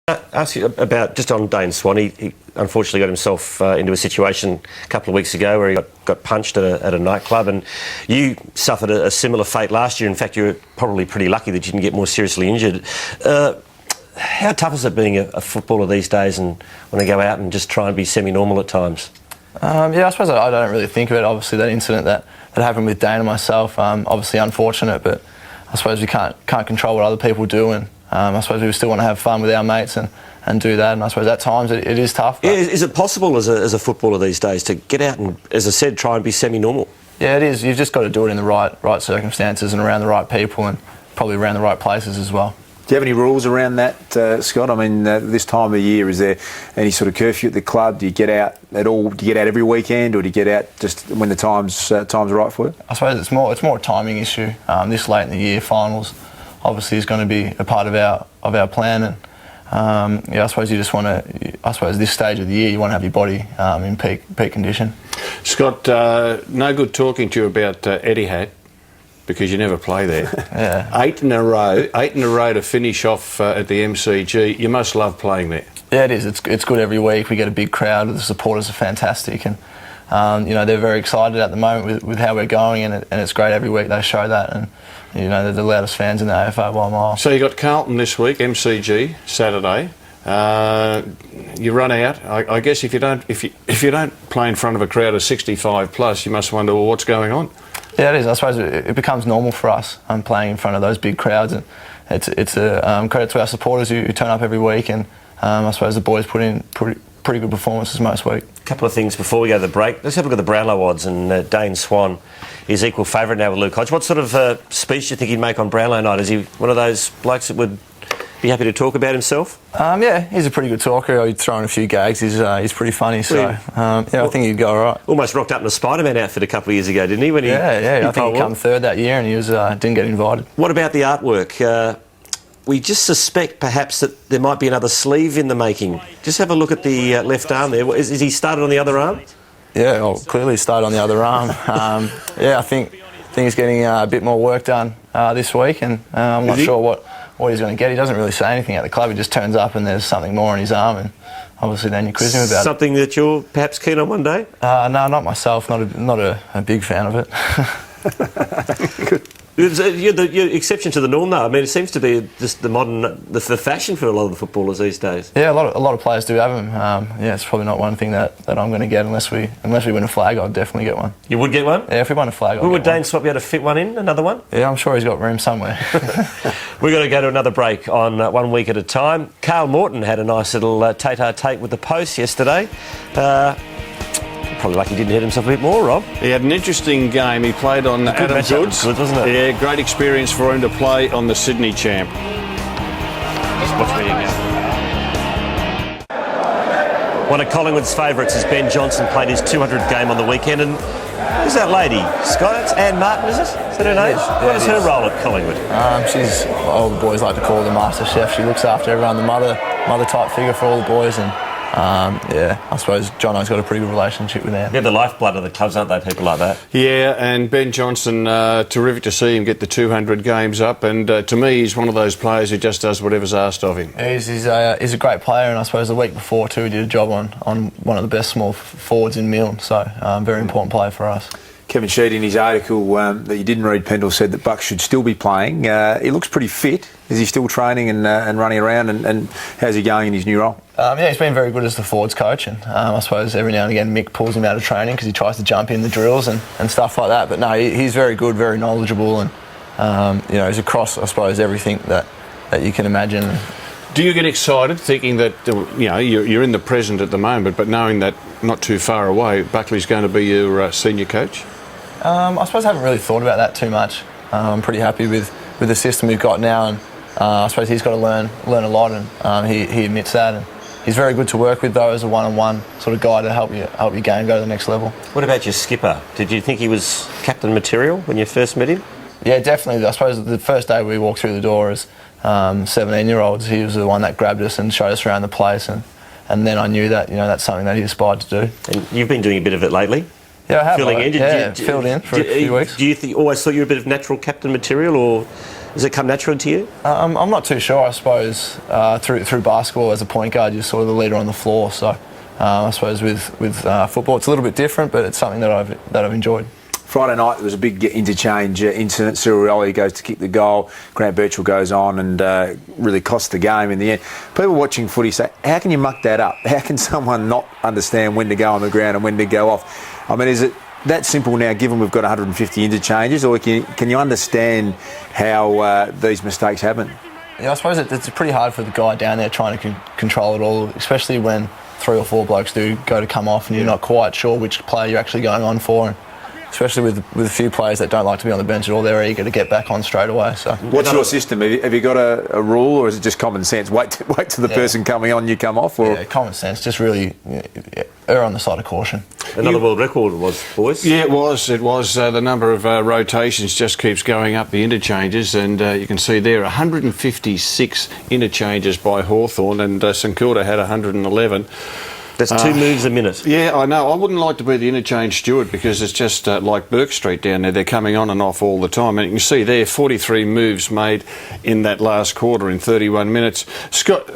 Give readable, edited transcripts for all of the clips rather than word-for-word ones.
Ask you about just on Dane Swan. He unfortunately got himself into a situation a couple of weeks ago where he got punched at a nightclub, and you suffered a similar fate last year. In fact, you were probably pretty lucky that you didn't get more seriously injured. How tough is it being a footballer these days, and when they go out and just try and be semi-normal at times? Yeah, I suppose I don't really think of it. Obviously, that incident that happened with Dane and myself, obviously unfortunate, but I suppose we can't control what other people do, and I suppose we still want to have fun with our mates and do that, and I suppose at times it is tough. Yeah, is it possible as a footballer these days to get out and, as I said, try and be semi-normal? Yeah, it is. You've just got to do it in the right circumstances and around the right people, and probably around the right places as well. Do you have any rules around that, Scott? I mean, this time of year, is there any sort of curfew at the club? Do you get out at all? Do you get out every weekend, or do you get out just when the time's right for you? I suppose it's more a timing issue. This late in the year, finals obviously is going to be a part of our plan, and yeah, I suppose you just want to. I suppose this stage of the year, you want to have your body in peak condition. Scott, no good talking to you about Etihad, because you never play there. Yeah. 8 in a row to finish off at the MCG. You must love playing there. Yeah, it is. It's good every week. We get a big crowd. The supporters are fantastic, and they're very excited at the moment with how we're going, and it's great every week. They show that, and they're the loudest fans in the AFL by a mile. So you got Carlton this week, MCG Saturday. You run out. I guess if you don't play in front of a crowd of 65 plus, you must wonder, well, what's going on? Yeah, it is. I suppose it becomes normal for us playing in front of those big crowds, and it's a credit to our supporters who turn up every week, and I suppose the boys put in pretty good performances most week. A couple of things before we go to the break. Let's have a look at the Brownlow odds, and Dane Swan is equal favourite now with Luke Hodge. What sort of speech do you think he'd make on Brownlow night? Is he one of those blokes that would be happy to talk about himself? Yeah, he's a pretty good talker. He'd throw in a few gags. He's pretty funny, so I think he'd go all right. Almost rocked up in a Spider-Man outfit a couple of years ago, didn't he? I think he came third that year, and he didn't get invited. What about the artwork? We just suspect perhaps that there might be another sleeve in the making. Just have a look at the left arm there. Is he started on the other arm? Yeah, well, clearly he started on the other arm. I think he's getting a bit more work done this week, and I'm not sure what he's going to get. He doesn't really say anything at the club. He just turns up and there's something more on his arm, and obviously then you quiz him about something that you're perhaps keen on one day? No, not myself. Not a big fan of it. Good. You're the exception to the norm, though. I mean, it seems to be just the modern, the fashion for a lot of the footballers these days. Yeah, a lot of players do have them. It's probably not one thing that I'm going to get unless we win a flag. I'll definitely get one. You would get one? Yeah, if we won a flag, would Dane Swap be able to fit one in, another one? Yeah, I'm sure he's got room somewhere. We're going to go to another break on 1 week at a time. Carl Morton had a nice little tete-a-tete with the Post yesterday. Probably lucky he didn't hit himself a bit more, Rob. He had an interesting game. He played on Adam Goods. Good, wasn't it? Yeah, great experience for him to play on the Sydney champ. Just watch me now. One of Collingwood's favourites is Ben Johnson, played his 200th game on the weekend. And who's that lady? Scott? It's Anne Martin, is it? Is that her name? What is her role at Collingwood? She's what all the boys like to call the master chef. She looks after everyone, the mother type figure for all the boys, and I suppose Jono's got a pretty good relationship with her. They're the lifeblood of the clubs, aren't they, people like that? Yeah, and Ben Johnson, terrific to see him get the 200 games up, and to me he's one of those players who just does whatever's asked of him. He's a great player, and I suppose the week before too he did a job on one of the best small forwards in Milne, so very important player for us. Kevin Sheed, in his article that you didn't read, Pendle, said that Buck should still be playing. He looks pretty fit. Is he still training and running around? And how's he going in his new role? He's been very good as the forwards coach, and I suppose every now and again Mick pulls him out of training because he tries to jump in the drills and stuff like that. But no, he's very good, very knowledgeable, and he's across, I suppose, everything that you can imagine. Do you get excited thinking that you're in the present at the moment, but knowing that not too far away, Buckley's going to be your senior coach? I suppose I haven't really thought about that too much. I'm pretty happy with the system we've got now, and I suppose he's got to learn a lot, and he admits that. And he's very good to work with, though, as a one-on-one sort of guy to help your game go to the next level. What about your skipper? Did you think he was captain material when you first met him? Yeah, definitely. I suppose the first day we walked through the door as 17-year-olds, he was the one that grabbed us and showed us around the place, and then I knew that that's something that he aspired to do. And you've been doing a bit of it lately? Yeah, I have. filling in. Filled in for a few weeks. Do you always thought you were a bit of natural captain material, or does it come natural to you? I'm not too sure. I suppose through basketball as a point guard, you're sort of the leader on the floor. So I suppose with football, it's a little bit different, but it's something that I've enjoyed. Friday night there was a big interchange incident. Cyril Rioli goes to kick the goal. Grant Birchall goes on and really costs the game in the end. People watching footy say, how can you muck that up? How can someone not understand when to go on the ground and when to go off? I mean, is it that simple now, given we've got 150 interchanges, or can you understand how these mistakes happen? Yeah, I suppose it's pretty hard for the guy down there trying to control it all, especially when 3 or 4 blokes do go to come off and you're not quite sure which player you're actually going on for. And especially with a few players that don't like to be on the bench at all, they're eager to get back on straight away. So, what's your system? Have you got a rule, or is it just common sense? Wait till the person coming on, you come off? Or? Yeah, common sense. Just really err on the side of caution. Another world record was, boys. Yeah, it was. It was. The number of rotations just keeps going up, the interchanges, and you can see there 156 interchanges by Hawthorn, and St Kilda had 111. That's 2 moves a minute. Yeah, I know. I wouldn't like to be the interchange steward because it's just like Burke Street down there. They're coming on and off all the time. And you can see there 43 moves made in that last quarter in 31 minutes. Scott,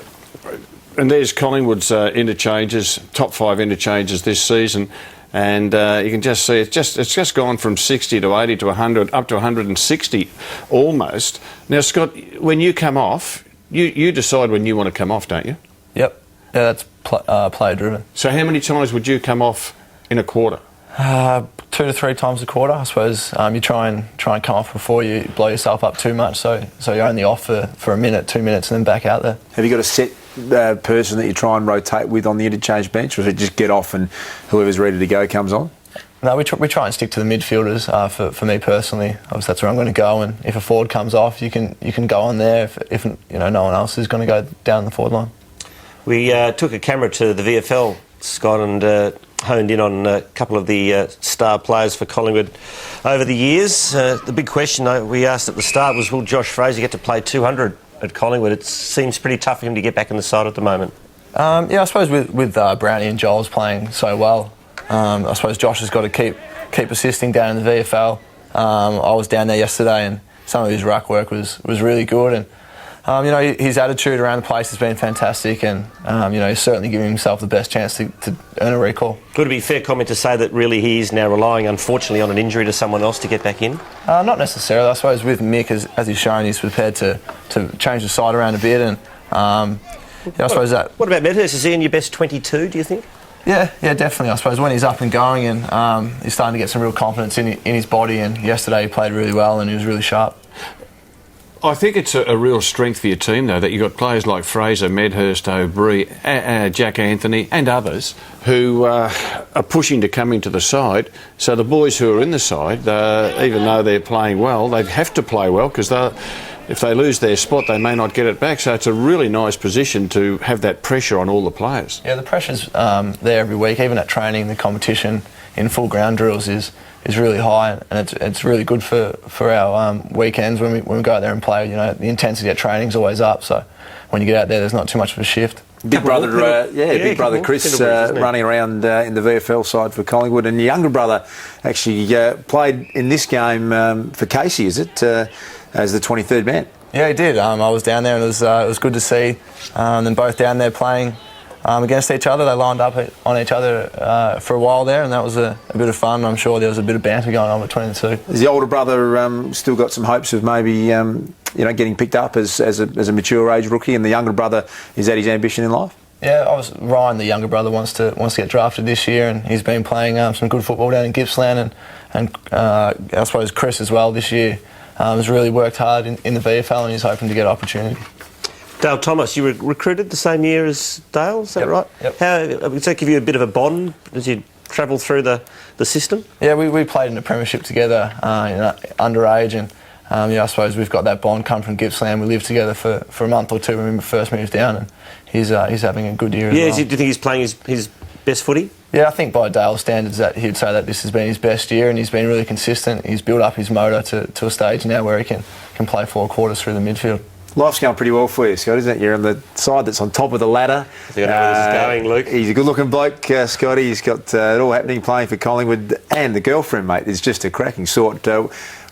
and there's Collingwood's interchanges, top 5 interchanges this season. And you can just see it's just gone from 60 to 80 to 100 up to 160 almost. Now, Scott, when you come off, you decide when you want to come off, don't you? Yep. Yeah, that's player driven. So how many times would you come off in a quarter? 2 to 3 times a quarter, I suppose. You try and come off before you blow yourself up too much. So you're only off for a minute, 2 minutes, and then back out there. Have you got a set person that you try and rotate with on the interchange bench, or is it just get off and whoever's ready to go comes on? No, we try and stick to the midfielders. For me personally, obviously that's where I'm going to go. And if a forward comes off, you can go on there. If no one else is going to go down the forward line. We took a camera to the VFL, Scott, and honed in on a couple of the star players for Collingwood over the years. The big question we asked at the start was, will Josh Fraser get to play 200 at Collingwood? It seems pretty tough for him to get back in the side at the moment. Yeah, I suppose with Brownie and Joel's playing so well, I suppose Josh has got to keep assisting down in the VFL. I was down there yesterday and some of his ruck work was really good, and his attitude around the place has been fantastic, and he's certainly giving himself the best chance to earn a recall. Would it be a fair comment to say that really he is now relying, unfortunately, on an injury to someone else to get back in? Not necessarily. I suppose with Mick, as he's shown, he's prepared to change the side around a bit, and I suppose that. What about Medhurst? Is he in your best 22, do you think? Yeah, definitely. I suppose when he's up and going and he's starting to get some real confidence in his body, and yesterday he played really well and he was really sharp. I think it's a real strength for your team, though, that you've got players like Fraser, Medhurst, O'Brien, Jack Anthony and others who are pushing to come into the side. So the boys who are in the side, even though they're playing well, they have to play well because if they lose their spot, they may not get it back. So it's a really nice position to have that pressure on all the players. Yeah, the pressure's there every week. Even at training, the competition in full ground drills is really high, and it's really good for our weekends when we go out there and play. The intensity at training's always up, so when you get out there, there's not too much of a shift. Big brother Chris running around in the VFL side for Collingwood, and your younger brother actually played in this game for Casey, is it, as the 23rd man? Yeah, he did. I was down there, and it was good to see them both down there playing against each other. They lined up on each other for a while there, and that was a bit of fun. I'm sure there was a bit of banter going on between the two. Has the older brother still got some hopes of maybe getting picked up as a mature age rookie, and the younger brher, is that his ambition in life? Yeah, Ryan, the younger brother, wants to get drafted this year, and he's been playing some good football down in Gippsland, and I suppose Chris as well this year has really worked hard in the VFL, and he's hoping to get opportunity. Dale Thomas, you were recruited the same year as Dale, is that right? Yep. Does that give you a bit of a bond as you travel through the system? Yeah, we played in the premiership together, underage, and I suppose we've got that bond come from Gippsland. We lived together for a month or two when we first moved down, and he's having a good year as well. Do you think he's playing his best footy? Yeah, I think by Dale's standards that he'd say that this has been his best year, and he's been really consistent. He's built up his motor to a stage now where he can play 4 quarters through the midfield. Life's going pretty well for you, Scott, isn't it? You're on the side that's on top of the ladder. You know where this is going, Luke. He's a good-looking bloke, Scotty. He's got it all happening, playing for Collingwood, and the girlfriend, mate, is just a cracking sort.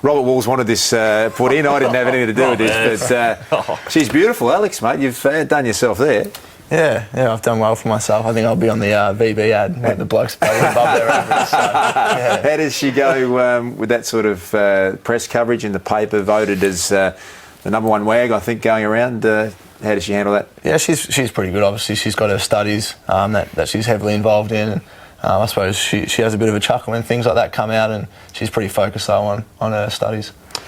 Robert Walls wanted this put in. I didn't have anything to do with this, but she's beautiful, Alex, mate. You've done yourself there. Yeah, I've done well for myself. I think I'll be on the VB ad with the blokes playing above their average. So, yeah. How does she go with that sort of press coverage in the paper, voted as the number one wag, I think, going around? How does she handle that? Yeah, she's pretty good. Obviously, she's got her studies that she's heavily involved in. And, I suppose she has a bit of a chuckle when things like that come out, and she's pretty focused though on her studies.